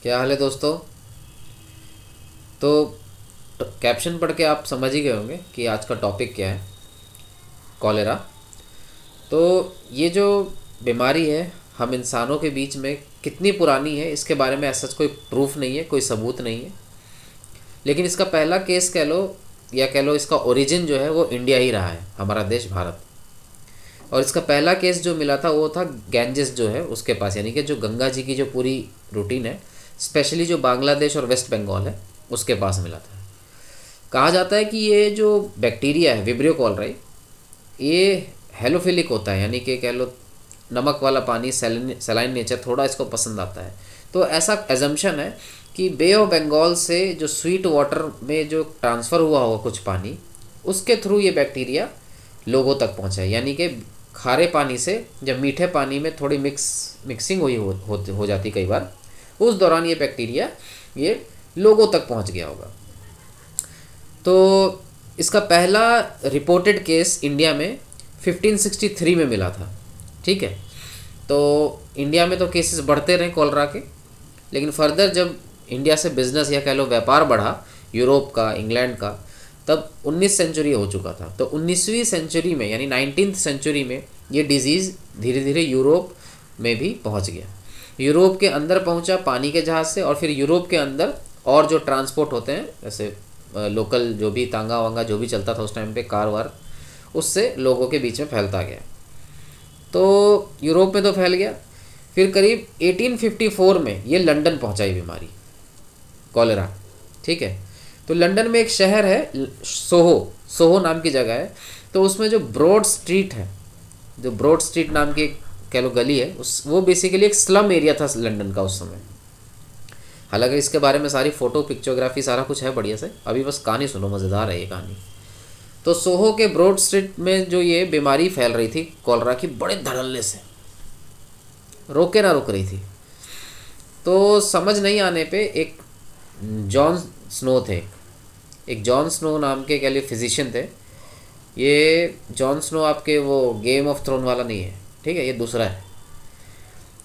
क्या हाल है दोस्तों। तो कैप्शन पढ़ के आप समझ ही गए होंगे कि आज का टॉपिक क्या है। कॉलेरा। तो ये जो बीमारी है हम इंसानों के बीच में कितनी पुरानी है इसके बारे में ऐसा कोई प्रूफ नहीं है, कोई सबूत नहीं है। लेकिन इसका पहला केस कह लो या कह लो इसका ओरिजिन जो है वो इंडिया ही रहा है, हमारा देश भारत। और इसका पहला केस जो मिला था वो था गैंजेस जो है उसके पास, यानी कि जो गंगा जी की जो पूरी रूटीन है, स्पेशली जो बांग्लादेश और वेस्ट बंगाल है उसके पास मिला था। कहा जाता है कि ये जो बैक्टीरिया है विब्रियो कॉलराई, ये हेलोफिलिक होता है, यानी कि कह लो नमक वाला पानी, सलाइन नेचर थोड़ा इसको पसंद आता है। तो ऐसा एजम्पशन है कि बे ऑफ बंगाल से जो स्वीट वाटर में जो ट्रांसफ़र हुआ होगा कुछ पानी, उसके थ्रू ये बैक्टीरिया लोगों तक पहुंचा है। यानी कि खारे पानी से जब मीठे पानी में थोड़ी मिक्सिंग हुई हो जाती कई बार, उस दौरान ये बैक्टीरिया ये लोगों तक पहुंच गया होगा। तो इसका पहला रिपोर्टेड केस इंडिया में 1563 में मिला था। ठीक है। तो इंडिया में तो केसेस बढ़ते रहे कॉलरा के, लेकिन फर्दर जब इंडिया से बिजनेस या कह लो व्यापार बढ़ा यूरोप का, इंग्लैंड का, तब 19 सेंचुरी हो चुका था। तो 19वीं सेंचुरी में यानी 19th सेंचुरी में ये डिज़ीज़ धीरे धीरे यूरोप में भी पहुंच गया। यूरोप के अंदर पहुंचा पानी के जहाज़ से, और फिर यूरोप के अंदर और जो ट्रांसपोर्ट होते हैं जैसे लोकल जो भी तांगा वांगा जो भी चलता था उस टाइम पे, कार वार, उससे लोगों के बीच में फैलता गया। तो यूरोप में तो फैल गया। फिर करीब 1854 में ये लंदन पहुंचा ये बीमारी, कॉलेरा। ठीक है। तो लंदन में एक शहर है सोहो, सोहो नाम की जगह है। तो उसमें जो ब्रॉड स्ट्रीट है, जो ब्रॉड स्ट्रीट नाम की कह लो गली है, उस वो बेसिकली एक स्लम एरिया था लंदन का उस समय। हालांकि इसके बारे में सारी फ़ोटो पिक्चोग्राफी सारा कुछ है बढ़िया से, अभी बस कहानी सुनो, मज़ेदार है ये कहानी। तो सोहो के ब्रॉड स्ट्रीट में जो ये बीमारी फैल रही थी कॉलरा की, बड़े धड़ल्ले से, रोके ना रुक रही थी। तो समझ नहीं आने पे एक जॉन स्नो थे, एक जॉन स्नो नाम के कह लिए फिजिशियन थे। ये जॉन स्नो आपके वो गेम ऑफ थ्रोन वाला नहीं है, ठीक है, ये दूसरा है।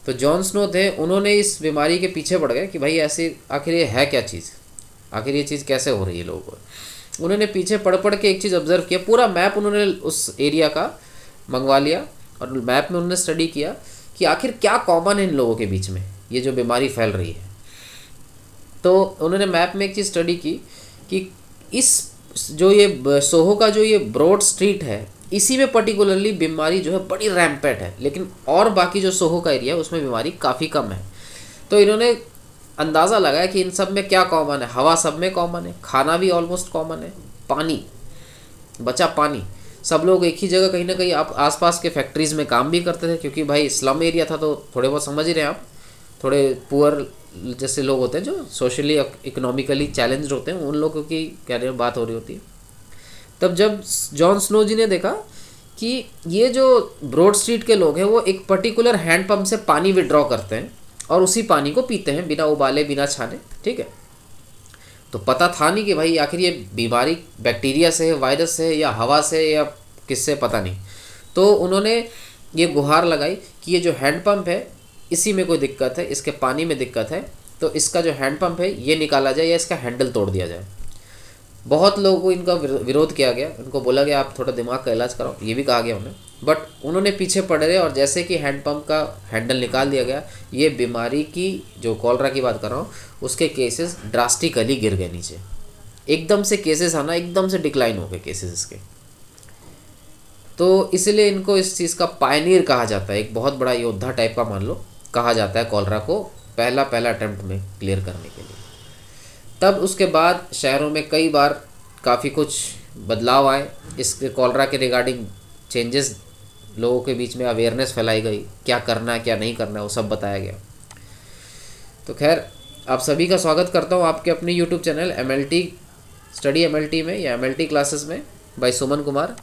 तो जॉन स्नो थे, उन्होंने इस बीमारी के पीछे पड़ गए कि भाई ऐसी आखिर ये है क्या चीज़, आखिर ये चीज़ कैसे हो रही है लोगों को। उन्होंने पीछे पढ़ पढ़ के एक चीज़ ऑब्जर्व किया, पूरा मैप उन्होंने उस एरिया का मंगवा लिया और मैप में उन्होंने स्टडी किया कि आखिर क्या कॉमन है इन लोगों के बीच में ये जो बीमारी फैल रही है। तो उन्होंने मैप में एक चीज़ स्टडी की कि इस जो ये सोहो का जो ये ब्रॉड स्ट्रीट है, इसी में पर्टिकुलरली बीमारी जो है बड़ी रैम्पेट है, लेकिन और बाकी जो सोहो का एरिया है उसमें बीमारी काफ़ी कम है। तो इन्होंने अंदाज़ा लगाया कि इन सब में क्या कॉमन है। हवा सब में कॉमन है, खाना भी ऑलमोस्ट कॉमन है, पानी, बचा पानी। सब लोग एक ही जगह कहीं ना कहीं आप आसपास के फैक्ट्रीज़ में काम भी करते थे, क्योंकि भाई स्लम एरिया था, तो थोड़े बहुत समझ ही रहे हैं आप, थोड़े पुअर जैसे लोग होते हैं जो सोशली इकोनॉमिकली चैलेंज्ड होते हैं, उन लोगों की क्या बात हो रही होती है। तब जब जॉन स्नो जी ने देखा कि ये जो ब्रॉड स्ट्रीट के लोग हैं वो एक पर्टिकुलर हैंडपम्प से पानी विड्रॉ करते हैं और उसी पानी को पीते हैं बिना उबाले बिना छाने। ठीक है। तो पता था नहीं कि भाई आखिर ये बीमारी बैक्टीरिया से है, वायरस से है, या हवा से है, या किससे, पता नहीं। तो उन्होंने ये गुहार लगाई कि ये जो हैंडपम्प है इसी में कोई दिक्कत है, इसके पानी में दिक्कत है, तो इसका जो हैंडपम्प है ये निकाला जाए या इसका हैंडल तोड़ दिया जाए। बहुत लोगों को इनका विरोध किया गया, उनको बोला गया आप थोड़ा दिमाग का इलाज कराओ, ये भी कहा गया उन्हें, बट उन्होंने पीछे पड़े रहे। और जैसे कि हैंडपम्प का हैंडल निकाल दिया गया, ये बीमारी की जो कॉलरा की बात कर रहा हूँ उसके केसेस ड्रास्टिकली गिर गए नीचे। एकदम से केसेस आना, एकदम से डिक्लाइन हो गए केसेस इसके। तो इसलिए इनको इस चीज़ का पायनियर कहा जाता है, एक बहुत बड़ा योद्धा टाइप का मान लो कहा जाता है कॉलरा को, पहला अटेम्प्ट में क्लियर करने के लिए। तब उसके बाद शहरों में कई बार काफ़ी कुछ बदलाव आए, इसके कॉलरा के रिगार्डिंग चेंजेस, लोगों के बीच में अवेयरनेस फैलाई गई, क्या करना है क्या नहीं करना है वो सब बताया गया। तो खैर आप सभी का स्वागत करता हूँ आपके अपने YouTube channel MLT study MLT में, या MLT क्लासेस में बाय सुमन कुमार।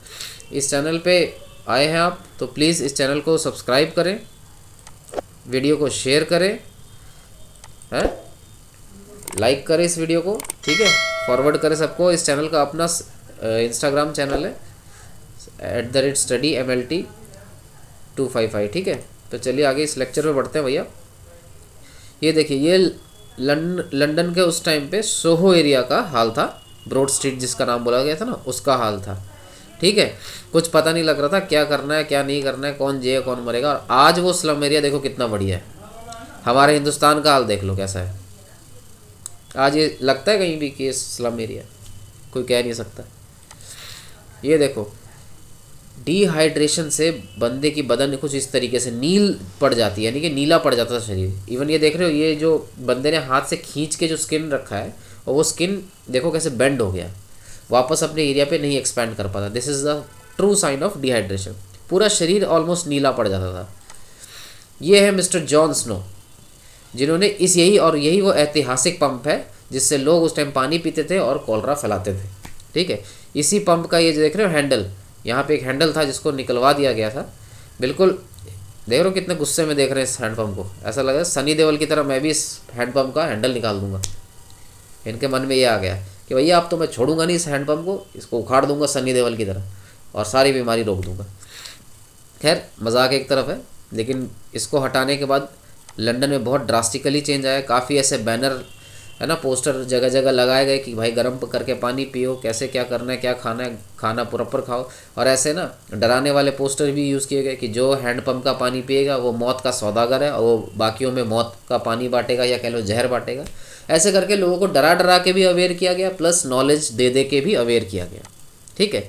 इस चैनल पे आए हैं आप तो प्लीज़ इस चैनल को सब्सक्राइब करें, वीडियो को शेयर करें, हैं, लाइक करें इस वीडियो को, ठीक है, फॉरवर्ड करें सबको। इस चैनल का अपना इंस्टाग्राम चैनल है @studyMLT255, ठीक है। तो चलिए आगे इस लेक्चर में बढ़ते हैं भैया। ये देखिए, ये लंदन के उस टाइम पे सोहो एरिया का हाल था, ब्रॉड स्ट्रीट जिसका नाम बोला गया था ना, उसका हाल था। ठीक है, कुछ पता नहीं लग रहा था क्या करना है क्या नहीं करना है, कौन जिए कौन मरेगा। और आज वो स्लम एरिया देखो कितना बढ़िया है। हमारे हिंदुस्तान का हाल देख लो कैसा है आज। ये लगता है कहीं भी कि ये स्लम एरिया, कोई कह नहीं सकता। ये देखो, डिहाइड्रेशन से बंदे की बदन कुछ इस तरीके से नील पड़ जाती है, यानी कि नीला पड़ जाता था शरीर। इवन ये देख रहे हो, ये जो बंदे ने हाथ से खींच के जो स्किन रखा है, और वो स्किन देखो कैसे बेंड हो गया, वापस अपने एरिया पे नहीं एक्सपैंड कर पाता। This is the true sign of dehydration. पूरा शरीर ऑलमोस्ट नीला पड़ जाता था। ये है मिस्टर जॉन स्नो, जिन्होंने यही वो ऐतिहासिक पंप है जिससे लोग उस टाइम पानी पीते थे और कॉलरा फैलाते थे। ठीक है, इसी पंप का ये जो देख रहे हो हैंडल, यहाँ पे एक हैंडल था जिसको निकलवा दिया गया था। बिल्कुल देख रहे हो कितने गुस्से में देख रहे हैं इस हैंडपम्प को। ऐसा लगा सनी देओल की तरह मैं भी इस हैंडपम्प का हैंडल निकाल दूंगा। इनके मन में ये आ गया कि भैया अब तो मैं छोड़ूंगा नहीं इस हैंडपम्प को, इसको उखाड़ दूंगा सनी देओल की तरह और सारी बीमारी रोक दूंगा। खैर मजाक एक तरफ है, लेकिन इसको हटाने के बाद लंदन में बहुत ड्रास्टिकली चेंज आया। काफ़ी ऐसे बैनर है ना, पोस्टर जगह जगह लगाए गए कि भाई गर्म करके पानी पियो, कैसे क्या करना है, क्या खाना है, खाना प्रॉपर खाओ। और ऐसे ना डराने वाले पोस्टर भी यूज़ किए गए कि जो हैंडपम्प का पानी पिएगा वो मौत का सौदागर है और वो बाकियों में मौत का पानी बांटेगा या कह लो जहर बांटेगा। ऐसे करके लोगों को डरा डरा के भी अवेयर किया गया, प्लस नॉलेज दे दे के भी अवेयर किया गया। ठीक है,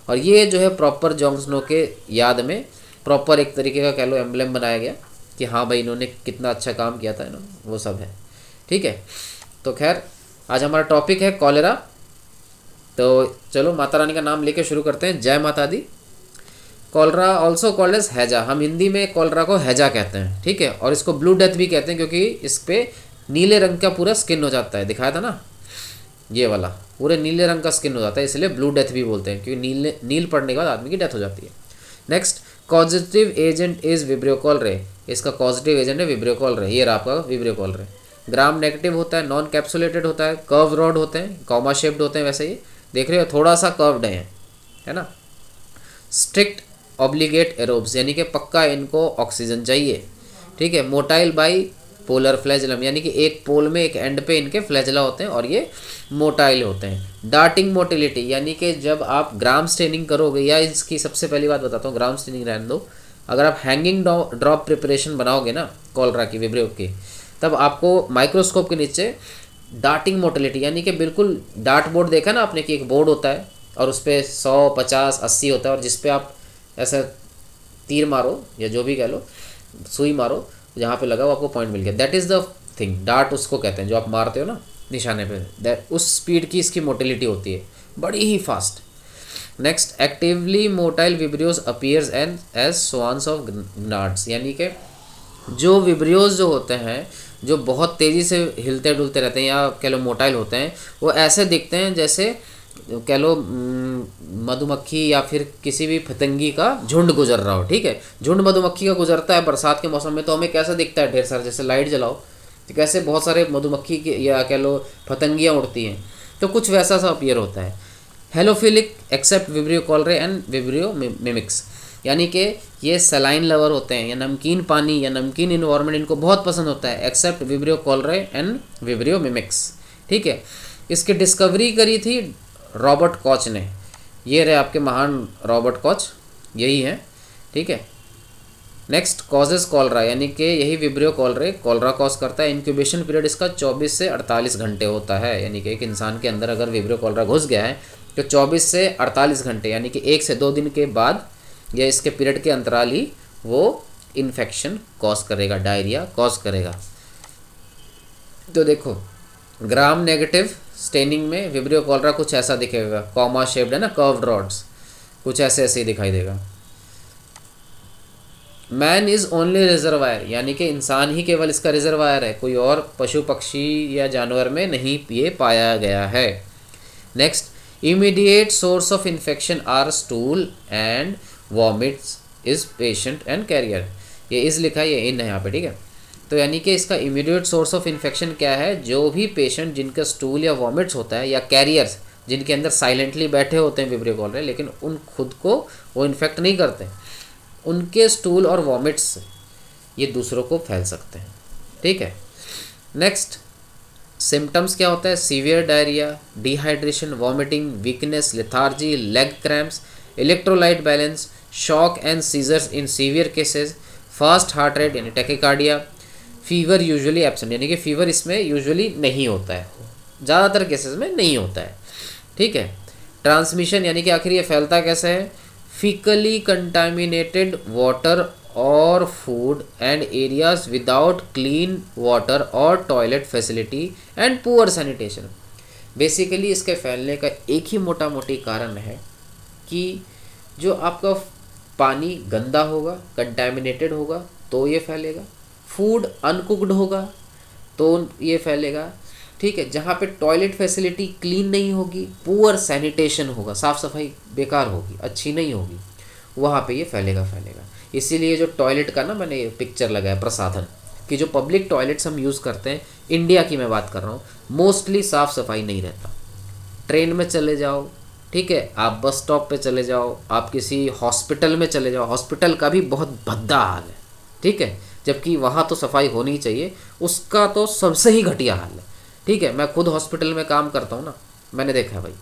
और ये जो है प्रॉपर जॉन स्नो के याद में प्रॉपर एक तरीके का कह लो एम्बलम बनाया गया कि हाँ भाई इन्होंने कितना अच्छा काम किया था ना, वो सब है। ठीक है, तो खैर आज हमारा टॉपिक है कॉलेरा। तो चलो माता रानी का नाम लेके शुरू करते हैं। जय माता दी। कॉलरा ऑल्सो कॉल्ड एज हैजा, हम हिंदी में कॉलरा को हैजा कहते हैं। ठीक है, और इसको ब्लू डेथ भी कहते हैं क्योंकि इस पे नीले रंग का पूरा स्किन हो जाता है, दिखाया था ना ये वाला, पूरे नीले रंग का स्किन हो जाता है, इसलिए ब्लू डेथ भी बोलते हैं क्योंकि नील पड़ने के बाद आदमी की डेथ हो जाती है। Next, causative agent is vibrio cholerae, इसका कॉजेटिव एजेंट है विब्रियो कॉलरे। ये रहा आपका विब्रियो कॉलरे। ग्राम नेगेटिव होता है, नॉन कैप्सुलेटेड होता है, कर्व रॉड होते हैं, कॉमा शेप्ड होते हैं। वैसे ये देख रहे हो थोड़ा सा कर्व्ड है ना। स्ट्रिक्ट ऑब्लिगेट एरोब्स, यानी कि पक्का इनको ऑक्सीजन चाहिए। ठीक है, मोटाइल बाई पोलर फ्लैजलम, यानी कि एक पोल में एक एंड पे इनके फ्लैजला होते हैं और ये मोटाइल होते हैं। डार्टिंग मोटिलिटी, यानी कि जब आप ग्राम स्टेनिंग करोगे, या इसकी सबसे पहली बात बताता हूँ, ग्राम स्टेनिंग रहने दो, अगर आप हैंगिंग ड्रॉप प्रिपरेशन बनाओगे ना कॉलरा की, विब्रियो की, तब आपको माइक्रोस्कोप के नीचे डार्टिंग मोटिलिटी, यानी कि बिल्कुल डार्ट बोर्ड देखा ना आपने कि एक बोर्ड होता है और उस पर 100, 50, 80 होता है, और जिस पे आप ऐसा तीर मारो या जो भी कह लो, सुई मारो, जहाँ पे लगा वो आपको पॉइंट मिल गया। That is the thing, dart उसको कहते हैं जो आप मारते हो ना निशाने पे, उस स्पीड की इसकी मोटिलिटी होती है, बड़ी ही fast. Next, actively motile vibrios appears and as swarms of gnats, यानी कि जो विब्रियोज जो होते हैं जो बहुत तेज़ी से हिलते डुलते रहते हैं या कह लो मोटाइल होते हैं, वो ऐसे दिखते हैं जैसे कह लो मधुमक्खी या फिर किसी भी पतंगी का झुंड गुजर रहा हो। ठीक है, झुंड मधुमक्खी का गुजरता है बरसात के मौसम में, तो हमें कैसा दिखता है, ढेर सारे, जैसे लाइट जलाओ तो कैसे बहुत सारे मधुमक्खी के या कह लो पतंगियाँ उड़ती हैं, तो कुछ वैसा सा अपीयर होता है। Halophilic except vibrio cholerae and vibrio mimicus, यानी कि ये सलाइन लवर होते हैं, या नमकीन पानी या नमकीन इन्वायरमेंट इनको बहुत पसंद होता है, except vibrio cholerae and vibrio mimicus. ठीक है, इसकी डिस्कवरी करी थी रॉबर्ट कॉच ने। ये रहे आपके महान रॉबर्ट कॉच, यही है। ठीक है, नेक्स्ट, कॉजेज कॉलरा, यानी कि यही विब्रियो कॉलरे कॉलरा कॉज करता है। इंक्यूबेशन पीरियड इसका 24 से 48 घंटे होता है, यानी कि एक इंसान के अंदर अगर विब्रियो कॉलरा घुस गया है तो 24 से 48 घंटे, यानी कि 1 से 2 दिन के बाद या इसके पीरियड के अंतराल ही वो इन्फेक्शन कॉज करेगा, डायरिया कॉज करेगा। तो देखो ग्राम नेगेटिव स्टेनिंग में विब्रियो कॉलरा कुछ ऐसा दिखेगा, कॉमा शेप्ड है ना, कर्व्ड रॉड्स, कुछ ऐसे ऐसे ही दिखाई देगा। मैन इज़ ओनली रिजर्वायर, यानी कि इंसान ही केवल इसका रिजर्वायर है, कोई और पशु पक्षी या जानवर में नहीं ये पाया गया है। Next, immediate source of infection are stool and vomits is patient and carrier, ये इज़ लिखा है, ये इन है यहाँ पे। ठीक है, तो यानी कि इसका इमीडिएट सोर्स ऑफ इन्फेक्शन क्या है, जो भी पेशेंट जिनका स्टूल या वॉमिट्स होता है, या कैरियर्स जिनके अंदर साइलेंटली बैठे होते हैं विब्रियो कॉलरा, लेकिन उन खुद को वो इन्फेक्ट नहीं करते, उनके स्टूल और वॉमिट्स से ये दूसरों को फैल सकते हैं। ठीक है, नेक्स्ट, सिम्टम्स क्या होता है? Severe diarrhoea, dehydration, vomiting, weakness, lethargy, leg cramps, electrolyte balance, shock and seizures in severe cases, fast heart rate यानी टैकीकार्डिया, फीवर यूजुअली एब्सेंट यानी कि फीवर इसमें यूजुअली नहीं होता है, ज़्यादातर केसेस में नहीं होता है, ठीक है। ट्रांसमिशन यानी कि आखिर ये फैलता कैसे है? फीकली कंटामिनेटेड वाटर और food and areas without clean water और toilet facility and poor sanitation. Basically इसके फैलने का एक ही मोटा मोटी कारण है कि जो आपका पानी गंदा होगा, कंटामिनेटेड होगा तो ये फैलेगा, फूड अनकुक्ड होगा तो ये फैलेगा, ठीक है। जहाँ पे टॉयलेट फैसिलिटी क्लीन नहीं होगी, पुअर सैनिटेशन होगा, साफ़ सफाई बेकार होगी, अच्छी नहीं होगी, वहाँ पे ये फैलेगा। इसीलिए जो टॉयलेट का ना मैंने पिक्चर लगाया प्रसाधन कि जो पब्लिक टॉयलेट्स हम यूज़ करते हैं, इंडिया की मैं बात कर रहा हूँ, मोस्टली साफ़ सफाई नहीं रहता। ट्रेन में चले जाओ, ठीक है, आप बस स्टॉप पे चले जाओ, आप किसी हॉस्पिटल में चले जाओ, हॉस्पिटल का भी बहुत भद्दा हाल है, ठीक है, जबकि वहाँ तो सफाई होनी चाहिए, उसका तो सबसे ही घटिया हाल है, ठीक है। मैं खुद हॉस्पिटल में काम करता हूँ ना, मैंने देखा है भाई,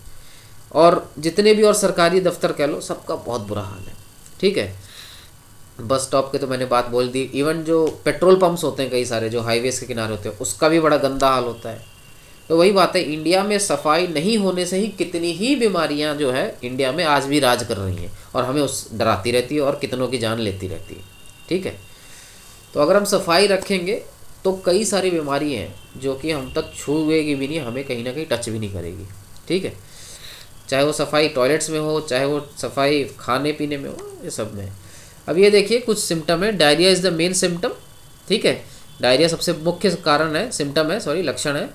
और जितने भी और सरकारी दफ्तर कह लो, सबका बहुत बुरा हाल है, ठीक है। बस स्टॉप के तो मैंने बात बोल दी, इवन जो पेट्रोल पंप्स होते हैं कई सारे जो हाईवेज़ के किनारे होते हैं, उसका भी बड़ा गंदा हाल होता है। तो वही बात है, इंडिया में सफाई नहीं होने से ही कितनी ही बीमारियां जो है इंडिया में आज भी राज कर रही हैं और हमें उस डराती रहती है और कितनों की जान लेती रहती है, ठीक है। तो अगर हम सफाई रखेंगे तो कई सारी बीमारी हैं जो कि हम तक छूएगी भी नहीं, हमें कहीं ना कहीं टच भी नहीं करेगी, ठीक है। चाहे वो सफाई टॉयलेट्स में हो, चाहे वो सफाई खाने पीने में हो, ये सब में। अब ये देखिए कुछ सिम्टम है। Diarrhoea is the main symptom, ठीक है। डायरिया सबसे मुख्य कारण है, सिम्टम है, सॉरी लक्षण है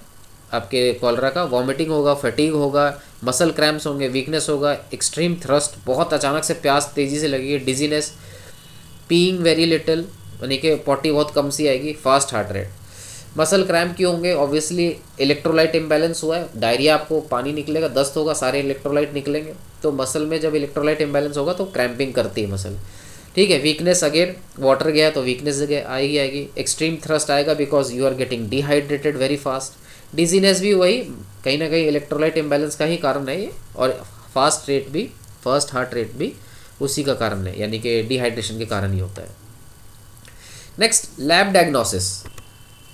आपके कॉलरा का। वॉमिटिंग होगा, फटीग होगा, मसल क्रैम्प्स होंगे, वीकनेस होगा, एक्सट्रीम थ्रस्ट, बहुत अचानक से प्यास तेज़ी से लगेगी, डिजीनेस, पीइंग वेरी लिटिल यानी कि पॉटी बहुत कम सी आएगी, fast heart rate. Muscle cramp क्यों होंगे? ऑब्वियसली इलेक्ट्रोलाइट इम्बैलेंस हुआ है, डायरिया आपको पानी निकलेगा, दस्त होगा, सारे इलेक्ट्रोलाइट निकलेंगे, तो मसल में जब इलेक्ट्रोलाइट इम्बैलेंस होगा तो क्रैम्पिंग करती है मसल, ठीक है। वीकनेस, अगेन वाटर गया तो वीकनेस जगह आएगी। एक्सट्रीम थ्रस्ट आएगा because you are getting dehydrated very fast. Dizziness भी वही कहीं ना कहीं इलेक्ट्रोलाइट इम्बैलेंस का ही कारण है ये, और फर्स्ट हार्ट रेट भी उसी का कारण है, यानी कि डिहाइड्रेशन के कारण ही होता है। Next, lab diagnosis.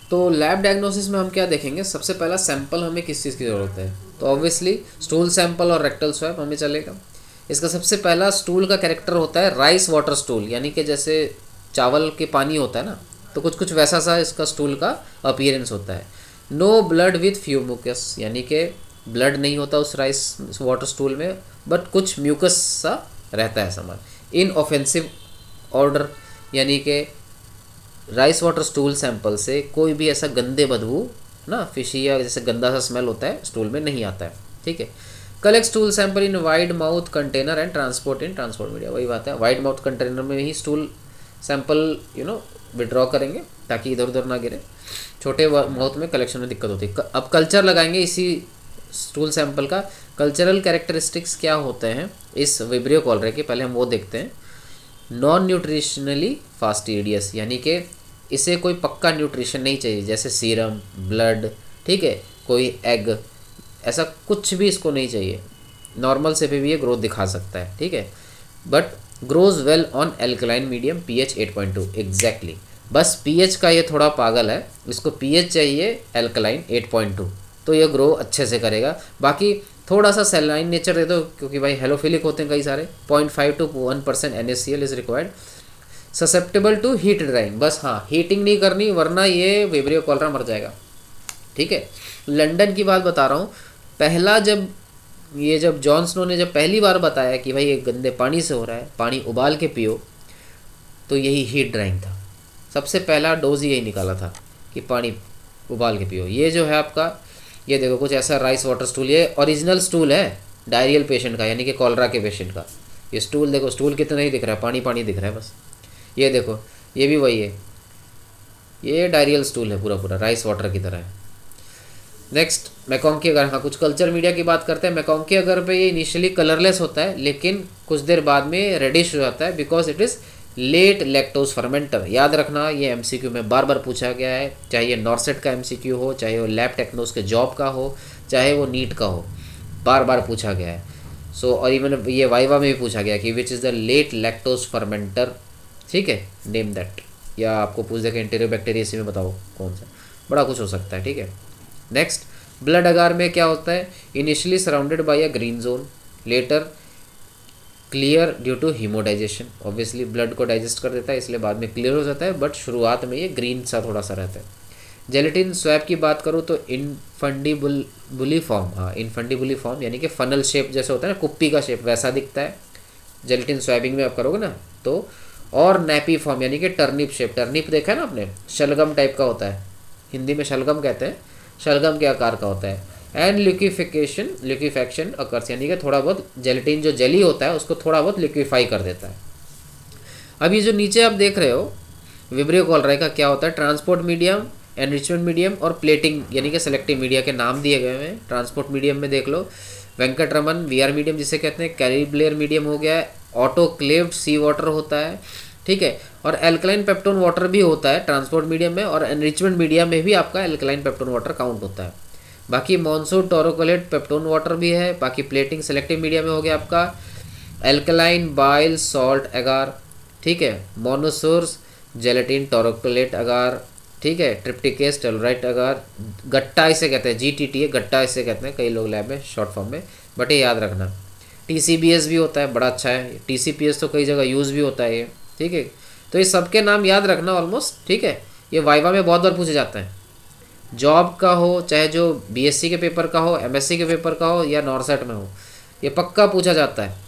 तो लैब डायग्नोसिस में हम क्या देखेंगे? सबसे पहला सैंपल हमें किस चीज़ की ज़रूरत है? तो ऑब्वियसली स्टूल सैंपल और रेक्टल स्वैब हमें चलेगा। इसका सबसे पहला स्टूल का कैरेक्टर होता है राइस वाटर स्टूल, यानी कि जैसे चावल के पानी होता है ना, तो कुछ कुछ वैसा सा इसका स्टूल का अपीयरेंस होता है। No blood with few mucus, यानी कि ब्लड नहीं होता उस राइस वाटर स्टूल में, बट कुछ म्यूकस सा रहता है सामान। इन ऑफेंसिव ऑर्डर, यानी कि राइस वाटर स्टूल सैंपल से कोई भी ऐसा गंदे बदबू ना, फिशी या जैसे गंदा सा स्मेल होता है स्टूल में नहीं आता है, ठीक है। Collect stool sample in wide mouth container and transport in transport media. वही बात है, वाइड माउथ कंटेनर में ही स्टूल सैंपल विड्रॉ करेंगे ताकि इधर उधर ना गिरे। छोटे माउथ में कलेक्शन में दिक्कत होती है। अब कल्चर लगाएंगे इसी स्टूल सैंपल का। कल्चरल कैरेक्टरिस्टिक्स क्या होते हैं इस विब्रियो कॉलरा के, पहले हम वो देखते हैं। नॉन न्यूट्रिशनली फास्टिडियस, यानी कि इसे कोई पक्का न्यूट्रिशन नहीं चाहिए, जैसे सीरम, ब्लड, ठीक है, कोई एग, ऐसा कुछ भी इसको नहीं चाहिए। नॉर्मल से भी ये ग्रोथ दिखा सकता है, ठीक है, but grows well on alkaline medium pH 8.2 exactly. बस pH का ये थोड़ा पागल है, इसको pH चाहिए एल्कलाइन 8.2, तो ये ग्रो अच्छे से करेगा। बाकी थोड़ा सा सेलाइन नेचर दे दो, क्योंकि भाई हेलोफिलिक होते हैं कई सारे। 0.5 to 1% NaCl is required. Susceptible to heat drying, बस हाँ, हीटिंग नहीं करनी वरना ये विब्रियो कॉलरा मर जाएगा, ठीक है। लंदन की बात बता रहा हूँ, पहला जब जॉन स्नो ने जब पहली बार बताया कि भाई ये गंदे पानी से हो रहा है, पानी उबाल के पियो, तो यही हीट ड्राइंग था। सबसे पहला डोज यही निकाला था कि पानी उबाल के पियो। ये जो है आपका, ये देखो कुछ ऐसा राइस वाटर स्टूल, ये ओरिजिनल स्टूल है डायरियल पेशेंट का, यानी कि कॉलरा के पेशेंट का। ये स्टूल देखो, स्टूल कितना ही दिख रहा है, पानी पानी दिख रहा है बस। ये देखो, ये भी वही है, ये डायरियल स्टूल है पूरा राइस वाटर की तरह है। नेक्स्ट, मैकॉन्की अगर, हाँ कुछ कल्चर मीडिया की बात करते हैं। मैकॉन्की अगर पे ये इनिशियली कलरलेस होता है, लेकिन कुछ देर बाद में रेडिश हो जाता है because it is late lactose fermenter, याद रखना ये एमसीक्यू में बार बार पूछा गया है, चाहे ये नॉर्सेट का एमसीक्यू हो, चाहे वो लैब टेक्नोस के जॉब का हो, चाहे वो नीट का हो, बार बार पूछा गया है। सो और इवन ये वाइवा में भी पूछा गया कि which is the late lactose fermenter, ठीक है, नेम दैट। या आपको पूछ देगा एंटेरियोबैक्टीरियसी में बताओ कौन सा, बड़ा कुछ हो सकता है, ठीक है। नेक्स्ट, ब्लड अगार में क्या होता है, initially surrounded by a green zone, later clear due to haemodigestion, obviously blood को डाइजेस्ट कर देता है इसलिए बाद में क्लियर हो जाता है, बट शुरुआत में ये ग्रीन सा थोड़ा सा रहता है। जेलेटिन स्वैप की बात करूँ तो इनफंडिबुली फॉर्म, हाँ इनफंडिबुली फॉर्म यानी कि फनल शेप जैसे होता है ना, कुप्पी का शेप वैसा दिखता है जेलेटिन स्वैबिंग में आप करोगे ना तो। और नैपी फॉर्म यानी कि टर्निप शेप, टर्निप देखा है ना आपने, शलगम टाइप का होता है, हिंदी में शलगम कहते हैं, शलगम के आकार का होता है। एंड लिक्विफैक्शन अकर्स यानी कि थोड़ा बहुत जेलेटिन जो जेली होता है उसको थोड़ा बहुत लिक्विफाई कर देता है। अब ये जो नीचे आप देख रहे हो विब्रियो कॉलराई का क्या होता है, ट्रांसपोर्ट मीडियम, एनरिचमेंट मीडियम और प्लेटिंग यानी कि सेलेक्टिव मीडिया के नाम दिए गए हैं। ट्रांसपोर्ट मीडियम में देख लो वेंकटरमन वीआर मीडियम जिसे कहते हैं, कैरिब्लेयर मीडियम हो गया है, ऑटोक्लेव्ड सी वाटर होता है, ठीक है, और एल्कलाइन पेप्टोन वाटर भी होता है ट्रांसपोर्ट मीडियम में, और एनरिचमेंट मीडियम में भी आपका एल्कलाइन पेप्टोन वाटर काउंट होता है। बाकी मॉन्सून टोरोकोलेट पेप्टोन वाटर भी है। बाकी प्लेटिंग सेलेक्टिव मीडिया में हो गया आपका एल्कलाइन बाइल सॉल्ट अगार, ठीक है, मोनोसोर्स जेलेटिन टोरोकोलेट अगार, ठीक है, ट्रिप्टिकेस टेलोराइट अगार, गट्टा इसे कहते हैं, GTTA गट्टा इसे कहते हैं कई लोग लैब में शॉर्ट फॉर्म में, बट ये याद रखना। TCBS भी होता है, बड़ा अच्छा है, TCPS तो कई जगह यूज़ भी होता है ये, ठीक है। तो ये सबके नाम याद रखना ऑलमोस्ट, ठीक है, ये वाइवा में बहुत बार पूछे जाते हैं, जॉब का हो चाहे जो BSc के पेपर का हो, MSc के पेपर का हो या नॉर्सेट में हो, ये पक्का पूछा जाता है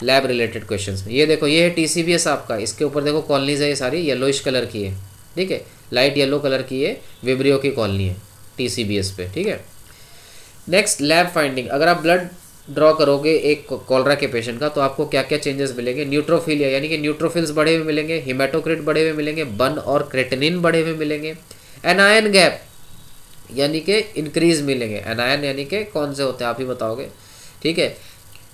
लैब रिलेटेड क्वेश्चंस में। ये देखो ये है TCBS आपका, इसके ऊपर देखो कॉलोनीज है, ये सारी येलोइश कलर की है, ठीक है, लाइट येलो कलर की ये विब्रियो की कॉलोनी है TCBS पे, ठीक है। नेक्स्ट लैब फाइंडिंग, अगर आप ब्लड ड्रॉ करोगे एक कॉलरा के पेशेंट का तो आपको क्या क्या चेंजेस मिलेंगे, न्यूट्रोफिलिया यानी कि न्यूट्रोफिल्स बढ़े हुए मिलेंगे, हिमेटोक्रिट बढ़े हुए मिलेंगे, बन और क्रेटिनिन बढ़े हुए मिलेंगे, एनायन गैप यानी कि इंक्रीज मिलेंगे, एनायन यानी कि कौन से होते हैं आप ही बताओगे, ठीक है,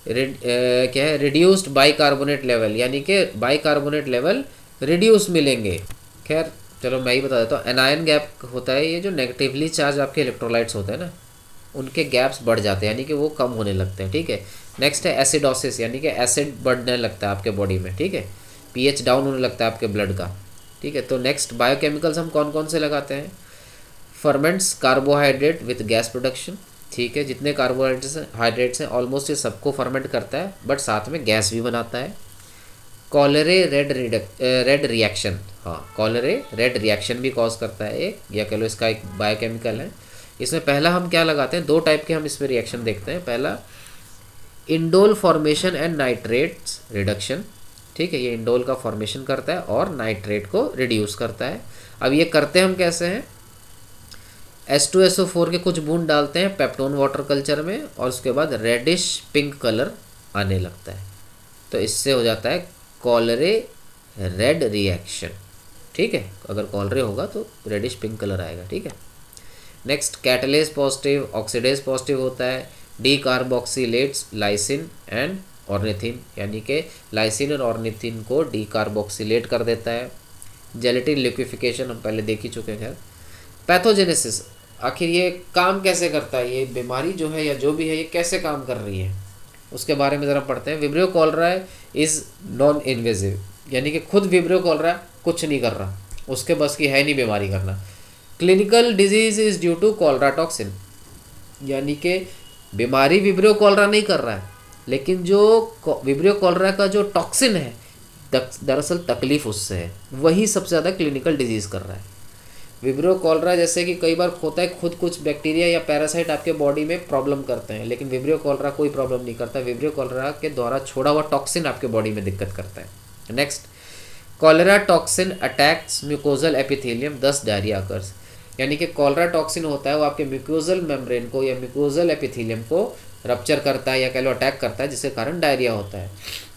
क्या है, रिड्यूस्ड बाइकार्बोनेट लेवल यानी कि बाइकार्बोनेट लेवल रिड्यूस मिलेंगे। खैर चलो मैं ही बता देता हूँ, एनायन गैप होता है ये जो नेगेटिवली चार्ज आपके इलेक्ट्रोलाइट्स होते हैं ना उनके गैप्स बढ़ जाते हैं यानी कि वो कम होने लगते हैं, ठीक है। नेक्स्ट है एसिडोसिस यानी कि एसिड बढ़ने लगता है आपके बॉडी में, ठीक है, pH डाउन होने लगता है आपके ब्लड का, ठीक है। तो नेक्स्ट बायोकेमिकल्स हम कौन कौन से लगाते हैं, फर्मेंट्स कार्बोहाइड्रेट विथ गैस प्रोडक्शन, ठीक है, जितने कार्बोहाइड्रेट्स हैं ऑलमोस्ट ये सबको फर्मेंट करता है बट साथ में गैस भी बनाता है। कॉलरे रेड रिएक्शन, हाँ कॉलरे रेड रिएक्शन भी कॉज करता है एक, या कह लो इसका एक बायोकेमिकल है। इसमें पहला हम क्या लगाते हैं, दो टाइप के हम इसमें रिएक्शन देखते हैं, पहला indole formation and nitrates reduction, ठीक है, ये इंडोल का फॉर्मेशन करता है और नाइट्रेट को रिड्यूस करता है। अब ये करते हम कैसे हैं, H2SO4 के कुछ बूंद डालते हैं पेप्टोन वाटर कल्चर में और उसके बाद रेडिश पिंक कलर आने लगता है, तो इससे हो जाता है कॉलरे रेड रिएक्शन, ठीक है, अगर कॉलरे होगा तो रेडिश पिंक कलर आएगा, ठीक है। Next catalase positive oxidase positive होता है, डी कार्बोक्सीलेट्स लाइसिन एंड ऑर्निथिन यानी कि लाइसिन और ऑर्निथिन को डी कार्बोक्सीलेट कर देता है। जेलेटिन लिक्विफिकेशन हम पहले देख ही चुके हैं। पैथोजेनेसिस, आखिर ये काम कैसे करता है, ये बीमारी जो है या जो भी है ये कैसे काम कर रही है उसके बारे में ज़रा पढ़ते हैं। विब्रियो कॉलराई इज़ नॉन इन्वेजिव यानी कि खुद विब्रियो कॉलराई कुछ नहीं कर रहा, उसके बस की है नहीं बीमारी करना। Clinical disease is due to cholera toxin यानी कि बीमारी विब्रियो कॉलरा नहीं कर रहा है, लेकिन जो विब्रियो कॉलरा का जो टॉक्सिन है दरअसल तकलीफ उससे है, वही सबसे ज़्यादा क्लिनिकल डिजीज़ कर रहा है। विब्रियो कॉलरा जैसे कि कई बार होता है खुद कुछ बैक्टीरिया या पैरासाइट आपके बॉडी में प्रॉब्लम करते हैं, लेकिन विब्रियो कॉलरा कोई प्रॉब्लम नहीं करता, विब्रियो कॉलरा के द्वारा छोड़ा हुआ टॉक्सिन आपके बॉडी में दिक्कत करता है। Next, cholera toxin attacks mucosal epithelium दस डायरिया अकर्स यानी कि कॉलरा टॉक्सिन होता है वो आपके म्यूकोजल मेम्ब्रेन को या म्यूकोजल एपिथेलियम को रप्चर करता है या कह लो अटैक करता है, जिसके कारण डायरिया होता है।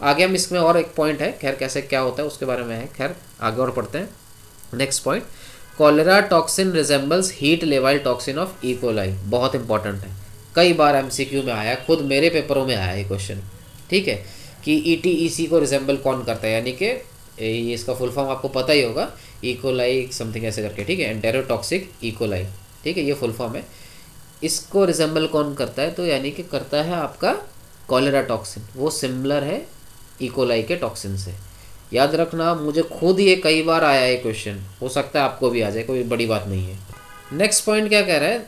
आगे हम इसमें और एक पॉइंट है, खैर कैसे क्या होता है उसके बारे में है, खैर आगे और पढ़ते हैं। Next point, cholera toxin resembles heat लेवाइल टॉक्सिन ऑफ ई कोलाई, बहुत इंपॉर्टेंट है, कई बार MCQ में आया, खुद मेरे पेपरों में आया ये क्वेश्चन, ठीक है, कि ETEC को रिजेंबल कौन करता है यानी कि ये इसका फुल फॉर्म आपको पता ही होगा, इकोलाई समथिंग ऐसे करके, ठीक है, एंटेरोटॉक्सिक इकोलाई, ठीक है, ये फुल फॉर्म है। इसको रिजेंबल कौन करता है, तो यानी कि करता है आपका कॉलेरा टॉक्सिन, वो सिमिलर है इकोलाई के टॉक्सिन से। याद रखना, मुझे खुद ये कई बार आया है क्वेश्चन, हो सकता है आपको भी आ जाए, कोई बड़ी बात नहीं है। नेक्स्ट पॉइंट क्या कह रहा है,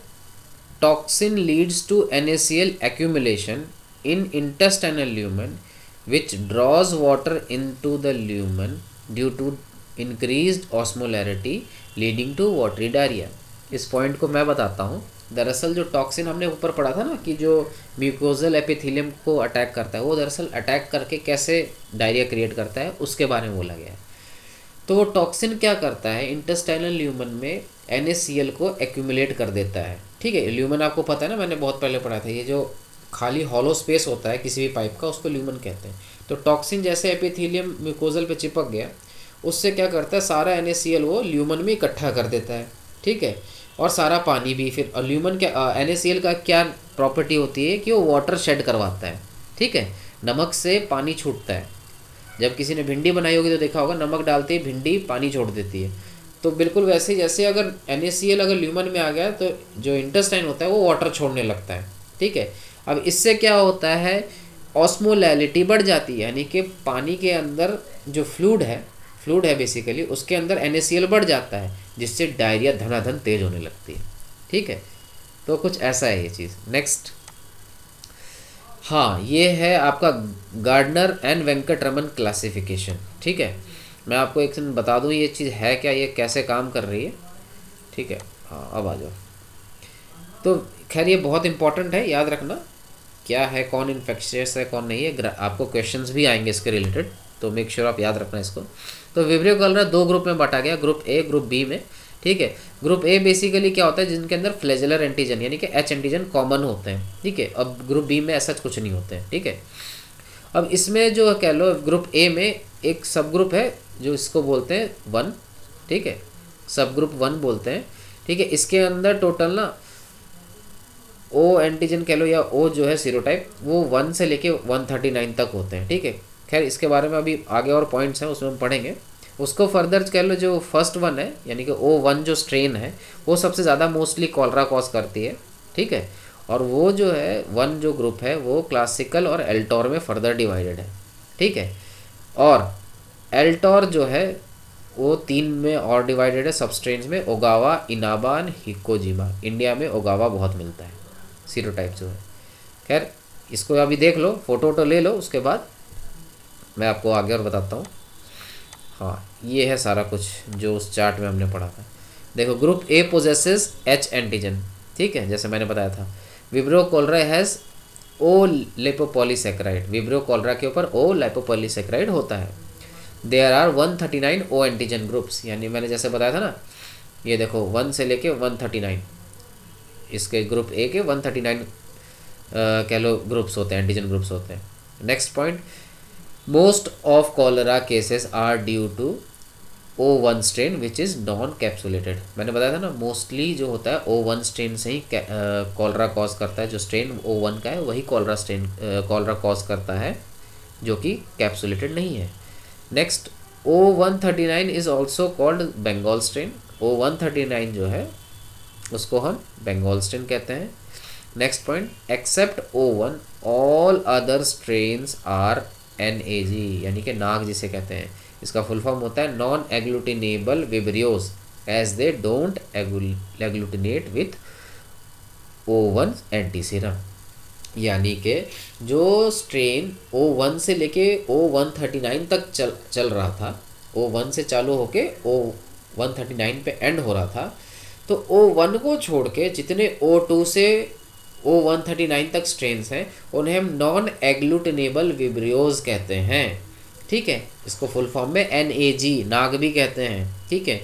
toxin leads to NaCl accumulation in intestinal lumen which draws water into the lumen due to increased osmolarity leading to watery diarrhea। इस पॉइंट को मैं बताता हूँ। दरअसल जो टॉक्सिन हमने ऊपर पढ़ा था ना कि जो म्यूकोजल एपिथेलियम को अटैक करता है, वो दरअसल अटैक करके कैसे डायरिया क्रिएट करता है उसके बारे में बोला गया है। तो वो टॉक्सिन क्या करता है, इंटेस्टाइनल ल्यूमन में NaCl को एक्यूमुलेट कर देता है, ठीक है। ल्यूमन आपको पता है ना, मैंने बहुत पहले पढ़ा था, ये जो खाली हॉलो स्पेस होता है किसी भी पाइप का, उसको ल्यूमन कहते हैं। तो टॉक्सिन जैसे एपिथेलियम म्यूकोजल पे चिपक गया, उससे क्या करता है, सारा NaCl वो ल्यूमन में इकट्ठा कर देता है, ठीक है, और सारा पानी भी। फिर ल्यूमन क्या, NaCl का क्या प्रॉपर्टी होती है कि वो वाटर शेड करवाता है, ठीक है, नमक से पानी छूटता है। जब किसी ने भिंडी बनाई होगी तो देखा होगा, नमक डालते ही भिंडी पानी छोड़ देती है। तो बिल्कुल वैसे ही जैसे अगर NaCl अगर ल्यूमन में आ गया तो जो इंटेस्टाइन होता है वो वाटर छोड़ने लगता है, ठीक है। अब इससे क्या होता है, ऑस्मोलैलिटी बढ़ जाती है, यानी कि पानी के अंदर जो फ्लूइड है बेसिकली, उसके अंदर NaCl बढ़ जाता है, जिससे डायरिया धनाधन तेज होने लगती है, ठीक है। तो कुछ ऐसा है ये चीज़। नेक्स्ट, हाँ, ये है आपका गार्डनर एंड वेंकटरमन क्लासिफिकेशन, ठीक है। मैं आपको एक दिन बता दूँ ये चीज़ है क्या, ये कैसे काम कर रही है, ठीक है। हाँ, अब आ जाओ। तो खैर ये बहुत इंपॉर्टेंट है, याद रखना क्या है, कौन इन्फेक्शियस है कौन नहीं है, आपको क्वेश्चंस भी आएंगे इसके रिलेटेड, तो मेक श्योर आप याद रखना इसको। तो विब्रियो कॉलरा 2 ग्रुप में बांटा गया, ग्रुप ए ग्रुप बी में, ठीक है। ग्रुप ए बेसिकली क्या होता है, जिनके अंदर फ्लैजेलर एंटीजन यानी कि H एंटीजन कॉमन होते हैं, ठीक है। अब ग्रुप बी में ऐसा कुछ नहीं होते हैं, ठीक है। अब इसमें जो कह लो, ग्रुप ए में एक सब ग्रुप है जो इसको बोलते हैं 1, ठीक है, सब ग्रुप 1 बोलते हैं, ठीक है। इसके अंदर टोटल ना O एंटीजन कह लो या O जो है सीरोटाइप, वो 1 से लेके 139 तक होते हैं, ठीक है। खैर इसके बारे में अभी आगे और पॉइंट्स हैं, उसमें हम पढ़ेंगे उसको फर्दर। कह लो जो फर्स्ट वन है यानी कि O1 जो स्ट्रेन है, वो सबसे ज़्यादा मोस्टली कॉलरा कॉज करती है, ठीक है। और वो जो है 1 जो ग्रुप है वो क्लासिकल और एल्टोर में फर्दर डिवाइडेड है, ठीक है। और एल्टोर जो है वो 3 में और डिवाइडेड है सब स्ट्रेन्स में, ओगावा, इनाबान, हिकोजिमा। इंडिया में ओगावा बहुत मिलता है सीरोटाइप जो है। खैर इसको अभी देख लो, फोटो वोटो ले लो, उसके बाद मैं आपको आगे और बताता हूँ। हाँ, ये है सारा कुछ जो उस चार्ट में हमने पढ़ा था। देखो, group A possesses H antigen, ठीक है, जैसे मैंने बताया था। Vibrio cholera has O lipopolysaccharide, vibrio cholera के ऊपर O लिपोपॉलीसैकेराइड होता है। There are 139 O antigen groups, यानी मैंने जैसे बताया था ना, ये देखो 1 से लेके 139, इसके ग्रुप ए के 139 कह लो ग्रुप्स होते हैं, एंटीजन ग्रुप्स होते हैं। Next point, most of cholera cases are due to O1 strain which is non capsulated. मैंने बताया था ना, मोस्टली जो होता है O1 स्ट्रेन से ही कॉलरा कॉज करता है। जो स्ट्रेन O1 का है वही कॉलरा कॉज करता है, जो कि कैप्सुलेटेड नहीं है। Next, O139 is also called Bengal strain. O139 जो है उसको हम बंगाल स्ट्रेन कहते हैं। Next point, except O1 all other strains are NAG, यानी कि नाग जिसे कहते हैं। इसका फुल फॉर्म होता है non agglutinable vibrios as they don't agglutinate with O1 antiserum. यानी कि जो स्ट्रेन O1 से लेके O139 तक चल रहा था, O1 से चालू होके O139 पे एंड हो रहा था, तो O1 को छोड़ के जितने O2 से O139 तक स्ट्रेन्स हैं उन्हें हम नॉन एग्लूटिनेबल विब्रियोज कहते हैं, ठीक है। इसको फुल फॉर्म में NAG, नाग भी कहते हैं, ठीक है।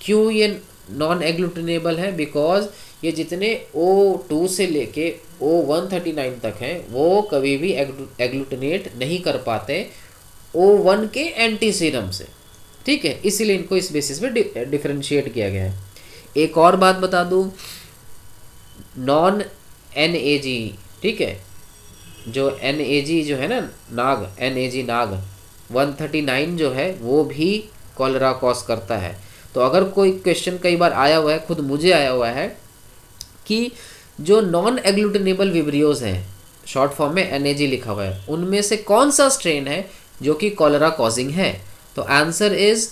क्यों ये नॉन एग्लूटिनेबल है? बिकॉज ये जितने O2 से लेके O139 तक हैं वो कभी भी एग्लूटिनेट नहीं कर पाते O1 के एंटीसीरम से, ठीक है। इसीलिए इनको इस बेसिस पे डिफरेंशिएट किया गया है। एक और बात बता दूं, नॉन NAG, ठीक है, जो NAG जो है ना नाग, NAG नाग, 139 जो है वो भी कॉलरा कॉज करता है। तो अगर कोई क्वेश्चन कई बार आया हुआ है, खुद मुझे आया हुआ है कि जो नॉन एग्लूटिनेबल विब्रियोज हैं, शॉर्ट फॉर्म में NAG लिखा हुआ है, उनमें से कौन सा स्ट्रेन है जो कि कॉलरा कॉजिंग है? तो answer is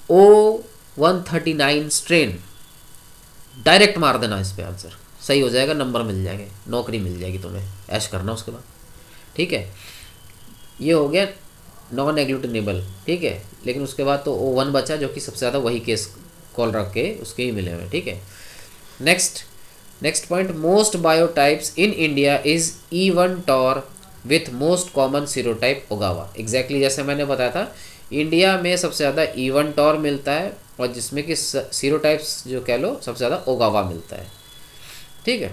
O139 strain. Direct मार देना इस पे, आंसर सही हो जाएगा, नंबर मिल जाएंगे, नौकरी मिल जाएगी तुम्हें, ऐश करना उसके बाद। ठीक है, ये हो गया नॉन एग्लूटिनेबल। ठीक है, लेकिन उसके बाद तो O1 बचा, जो कि सबसे ज़्यादा वही केस कॉलरा के उसके ही मिले हुए। ठीक है, next point, most biotypes in India is E1 Tor with most common serotype Ogawa. Exactly जैसे मैंने बताया था, इंडिया में सबसे ज़्यादा E1 टॉर मिलता है, और जिसमें कि सीरोटाइप्स जो कह लो सबसे ज़्यादा ओगावा मिलता है। ठीक है,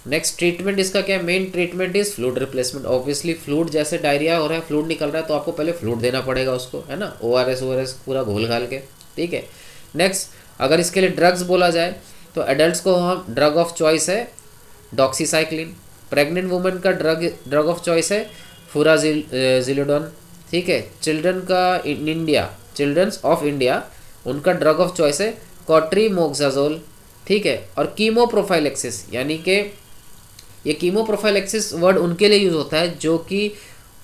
नेक्स्ट ट्रीटमेंट इसका क्या है? Main treatment is fluid replacement. Obviously fluid, जैसे डायरिया हो रहा है, फ्लूइड निकल रहा है, तो आपको पहले फ्लूइड देना पड़ेगा उसको, है ना, ORS पूरा घोल घाल के। ठीक है, नेक्स्ट अगर इसके लिए ड्रग्स बोला जाए तो एडल्ट्स को हम ड्रग ऑफ चॉइस है डॉक्सीसाइक्लिन। प्रेग्नेंट वुमेन का ड्रग ऑफ चॉइस है फुराजिलोडोन। ठीक है, चिल्ड्रन का in India, childrens of India, उनका ड्रग ऑफ चॉइस है कॉट्रीमोक्साजोल। ठीक है, और कीमोप्रोफाइलेक्सिस, यानी कि ये कीमोप्रोफाइलेक्सिस वर्ड उनके लिए यूज़ होता है जो कि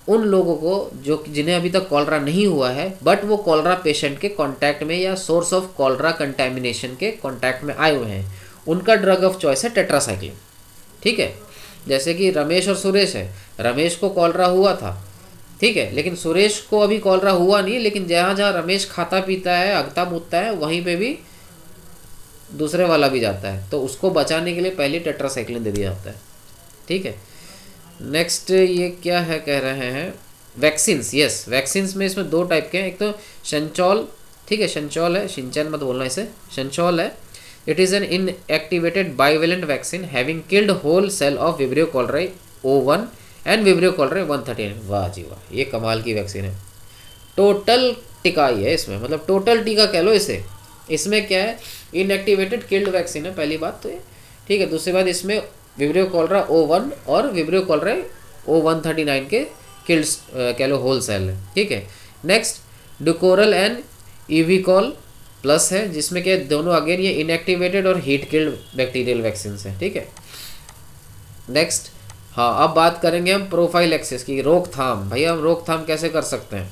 उन लोगों को जो जिन्हें अभी तक कॉलरा नहीं हुआ है, बट वो कॉलरा पेशेंट के कांटेक्ट में या सोर्स ऑफ कॉलरा कंटेमिनेशन के कांटेक्ट में आए हुए हैं, उनका ड्रग ऑफ चॉइस है टेट्रासाइक्लिन। ठीक है, जैसे कि रमेश और सुरेश है, रमेश को कॉलरा हुआ था, ठीक है, लेकिन सुरेश को अभी कॉलरा हुआ नहीं है, लेकिन जहाँ जहाँ रमेश खाता पीता है, अगता मुतता है, वहीं पे भी दूसरे वाला भी जाता है, तो उसको बचाने के लिए पहले टेट्रासाइक्लिन दे दिया जाता है। ठीक है, नेक्स्ट ये क्या है कह रहे हैं, वैक्सीन्स। यस, वैक्सीन्स में इसमें 2 टाइप के हैं, एक तो शंचॉल, ठीक है, शंचॉल है, शिंचन मत बोलना इसे, शंचॉल है। It is an inactivated bivalent vaccine having killed whole cell of vibrio cholerae O1 and vibrio cholerae 139। वाह जी वाह, ये कमाल की वैक्सीन है। टोटल टीका ही है इसमें, मतलब टोटल टीका कह लो इसे। इसमें क्या है, इनएक्टिवेटेड किल्ड वैक्सीन है, पहली बात तो ये। ठीक है, दूसरी बात, इसमें विब्रियो कॉलरा O1 और विब्रियो कॉलरा O139 के किल्ड्स कह लो होल सेल है। ठीक है, नेक्स्ट डुकोरल एंड इविकॉल प्लस है, जिसमें क्या दोनों अगेन ये इनएक्टिवेटेड और हीट किल्ड बैक्टीरियल वैक्सीन है। ठीक है, नेक्स्ट, हाँ अब बात करेंगे हम प्रोफाइलैक्सिस की, रोकथाम। भैया हम रोकथाम कैसे कर सकते हैं?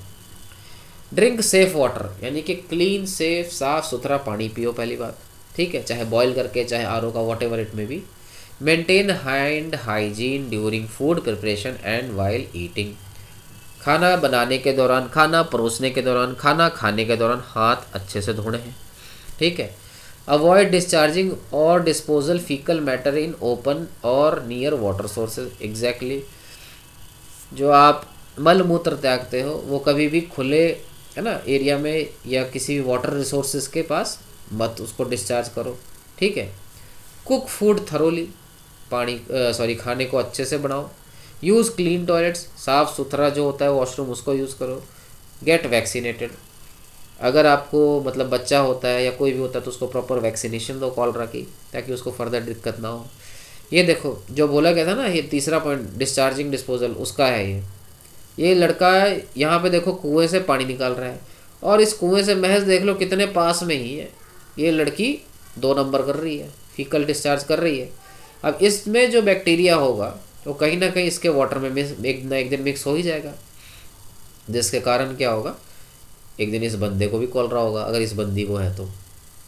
ड्रिंक सेफ वाटर, यानी कि क्लीन सेफ साफ सुथरा पानी पियो, पहली बात। ठीक है, चाहे बॉयल करके, चाहे RO का, वॉट एवर इट में भी। Maintain hand hygiene during food preparation and while eating. खाना बनाने के दौरान, खाना परोसने के दौरान, खाना खाने के दौरान हाथ अच्छे से धोने हैं। ठीक है, अवॉइड डिस्चार्जिंग और disposal faecal matter in open और नियर वाटर सोर्सेज। एग्जैक्टली, जो आप मल मूत्र त्यागते हो वो कभी भी खुले, है ना, एरिया में या किसी भी वाटर रिसोर्सेज के पास मत उसको डिस्चार्ज करो। ठीक है, कुक फूड थरोली, खाने को अच्छे से बनाओ। यूज़ क्लीन टॉयलेट्स, साफ़ सुथरा जो होता है वॉशरूम उसको यूज़ करो। गेट वैक्सीनेटेड, अगर आपको मतलब बच्चा होता है या कोई भी होता है तो उसको प्रॉपर वैक्सीनेशन दो कॉलरा की, ताकि उसको फर्दर दिक्कत ना हो। ये देखो जो बोला गया था ना, ये तीसरा पॉइंट डिस्चार्जिंग डिस्पोजल, उसका है ये लड़का यहाँ पे देखो कुएं से पानी निकाल रहा है, और इस कुएं से महज देख लो कितने पास में ही है ये लड़की 2 नंबर कर रही है, फीकल डिस्चार्ज कर रही है। अब इसमें जो बैक्टीरिया होगा वो कहीं ना कहीं इसके वाटर में एक ना एक दिन मिक्स हो ही जाएगा, जिसके कारण क्या होगा, एक दिन इस बंदे को भी कॉलरा होगा। अगर इस बंदी को है तो,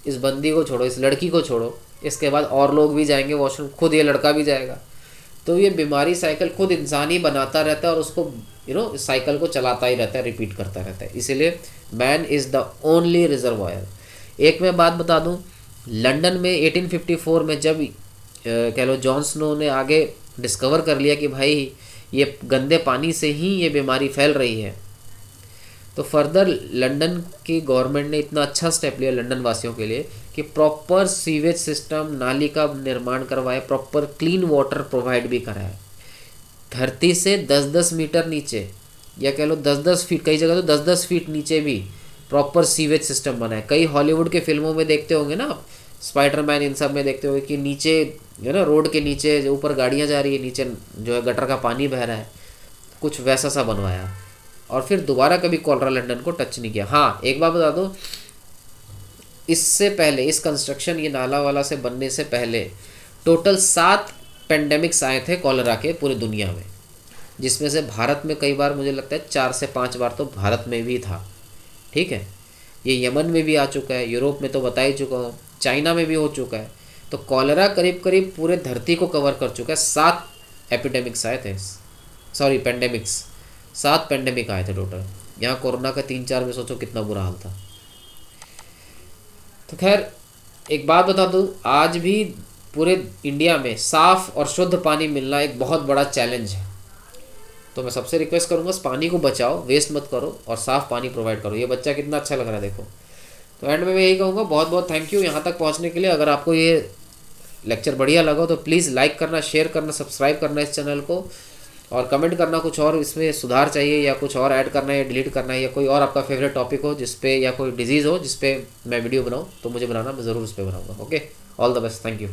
इस बंदी को छोड़ो, इस लड़की को छोड़ो, इसके बाद और लोग भी जाएंगे वॉशरूम, खुद ये लड़का भी जाएगा। तो ये बीमारी साइकिल खुद इंसान ही बनाता रहता है और उसको इस साइकिल को चलाता ही रहता है, रिपीट करता रहता है। इसीलिए man is the only reservoir. एक मैं बात बता दूं, लंदन में 1854 में जब कह लो जॉन स्नो ने आगे डिस्कवर कर लिया कि भाई ये गंदे पानी से ही ये बीमारी फैल रही है, तो फर्दर लंदन की गवर्नमेंट ने इतना अच्छा स्टेप लिया लंदन वासियों के लिए कि प्रॉपर सीवेज सिस्टम, नाली का निर्माण करवाए, प्रॉपर क्लीन वाटर प्रोवाइड भी कराए। धरती से 10-10 मीटर नीचे, या कह लो 10-10 फीट, कई जगह तो 10-10 फीट नीचे भी प्रॉपर सीवेज सिस्टम बनाए। कई हॉलीवुड के फिल्मों में देखते होंगे ना आप, स्पाइडरमैन, इन सब में देखते होंगे कि नीचे है ना, रोड के नीचे जो ऊपर गाड़ियाँ जा रही है, नीचे जो है गटर का पानी बह रहा है, कुछ वैसा सा बनवाया। और फिर दोबारा कभी कॉलरा लंदन को टच नहीं किया। हाँ एक बात बता दो, इससे पहले इस कंस्ट्रक्शन ये नाला वाला से बनने से पहले टोटल 7 पेंडेमिक्स आए थे कॉलरा के पूरी दुनिया में, जिसमें से भारत में कई बार मुझे लगता है 4 से 5 बार तो भारत में भी था। ठीक है, ये यमन में भी आ चुका है, यूरोप में तो बता ही चुका हूँ, चाइना में भी हो चुका है। तो कॉलरा करीब करीब पूरे धरती को कवर कर चुका है। 7 एपिडेमिक्स आए थे, सॉरी पेंडेमिक्स, 7 पेंडेमिक आए थे टोटल। यहाँ कोरोना का 3-4 में सोचो कितना बुरा हाल था। तो खैर एक बात बता दूँ, आज भी पूरे इंडिया में साफ़ और शुद्ध पानी मिलना एक बहुत बड़ा चैलेंज है। तो मैं सबसे रिक्वेस्ट करूँगा पानी को बचाओ, वेस्ट मत करो और साफ़ पानी प्रोवाइड करो। ये बच्चा कितना अच्छा लग रहा है देखो। तो एंड में मैं यही कहूँगा, बहुत बहुत थैंक यू यहाँ तक पहुँचने के लिए। अगर आपको ये लेक्चर बढ़िया लगा तो प्लीज़ लाइक करना, शेयर करना, सब्सक्राइब करना इस चैनल को, और कमेंट करना कुछ और इसमें सुधार चाहिए या कुछ और ऐड करना है या डिलीट करना है, या कोई और आपका फेवरेट टॉपिक हो जिस पे, या कोई डिजीज़ हो जिस पे मैं वीडियो बनाऊँ तो मुझे बनाना, मैं ज़रूर उस पर बनाऊँगा। Okay, all the best, thank you.